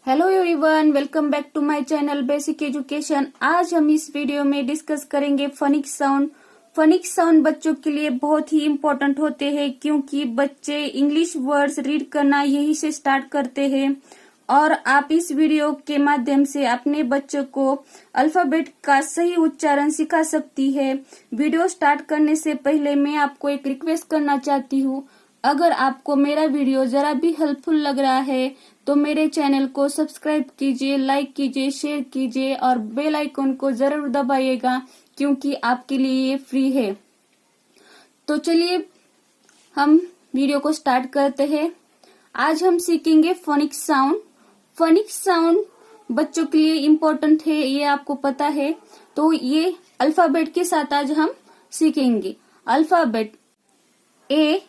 Hello everyone, welcome back to my channel basic education. आज हम इस वीडियो में डिस्कस करेंगे फोनिक साउंड। फोनिक साउंड बच्चों के लिए बहुत ही इम्पोर्टेंट होते हैं क्योंकि बच्चे इंग्लिश वर्ड्स रीड करना यही से स्टार्ट करते हैं और आप इस वीडियो के माध्यम से अपने बच्चों को अल्फाबेट का सही उच्चारण सिखा सकती है। वीडियो स्टार्ट करने से पहले मैं आपको एक रिक्वेस्ट करना चाहती हूँ, अगर आपको मेरा वीडियो जरा भी हेल्पफुल लग रहा है तो मेरे चैनल को सब्सक्राइब कीजिए, लाइक कीजिए, शेयर कीजिए और बेल आइकन को जरूर दबाइएगा क्योंकि आपके लिए ये फ्री है। तो चलिए हम वीडियो को स्टार्ट करते हैं। आज हम सीखेंगे फोनिक साउंड। फोनिक साउंड बच्चों के लिए इम्पोर्टेंट है, ये आपको पता है। तो ये अल्फाबेट के साथ आज हम सीखेंगे। Alphabet A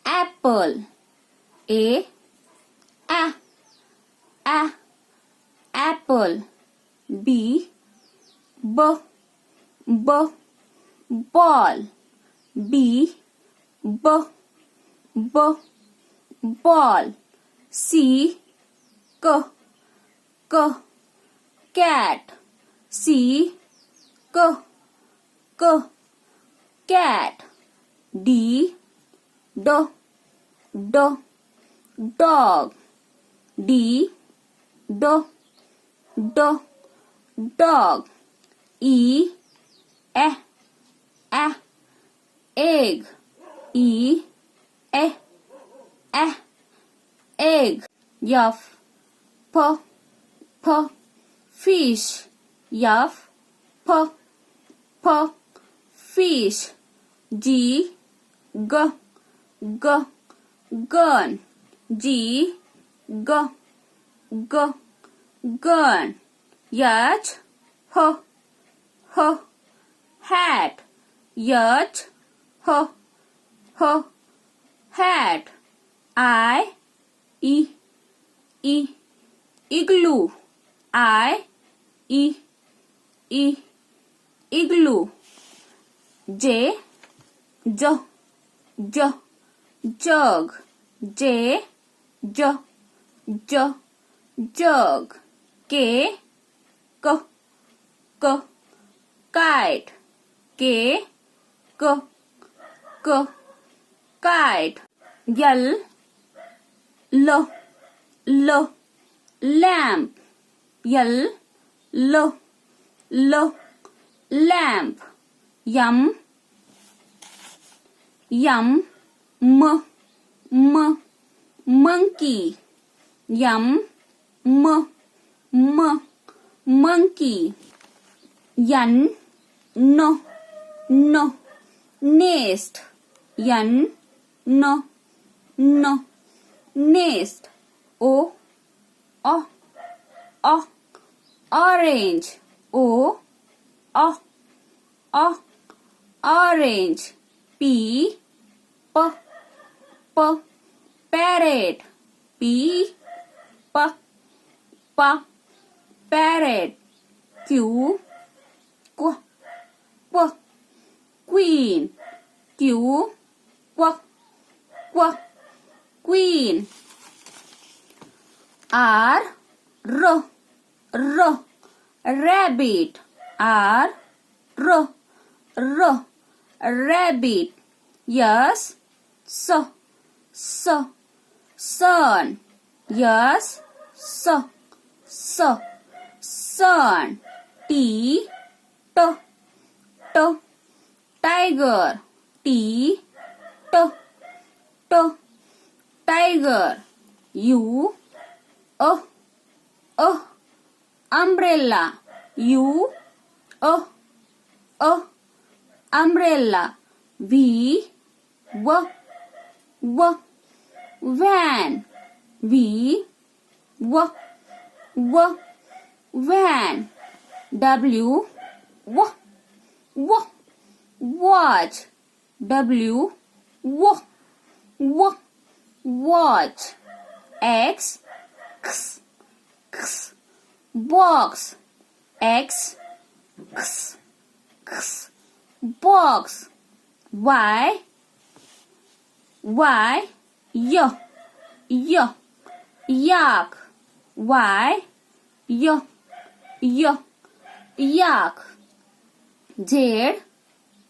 apple, apple. B ball, B ball. C cat, C cat. D dog, D dog. E egg, E egg. F fish, F fish. G gun, G gun. H hat, H hat. I igloo, I igloo. J jug, J jug. K kite, K kite. L lamp, L lamp. Monkey, monkey. Nest, nest. Orange, orange. P parrot, P parrot. Q queen, Q queen. R rabbit, R rabbit. S sun, S sun. T tiger, T tiger. U umbrella, U umbrella. V van, V van. W watch, W watch. X box, X box. Y yo य, yak, y, य, yak, z,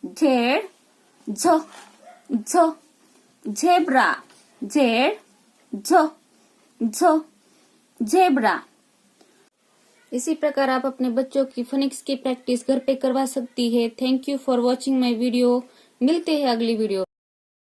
z, z, zebra, z, zebra। इसी प्रकार आप अपने बच्चों की phoenix की practice घर पे करवा सकती है। Thank you for watching my video. मिलते हैं अगली वीडियो।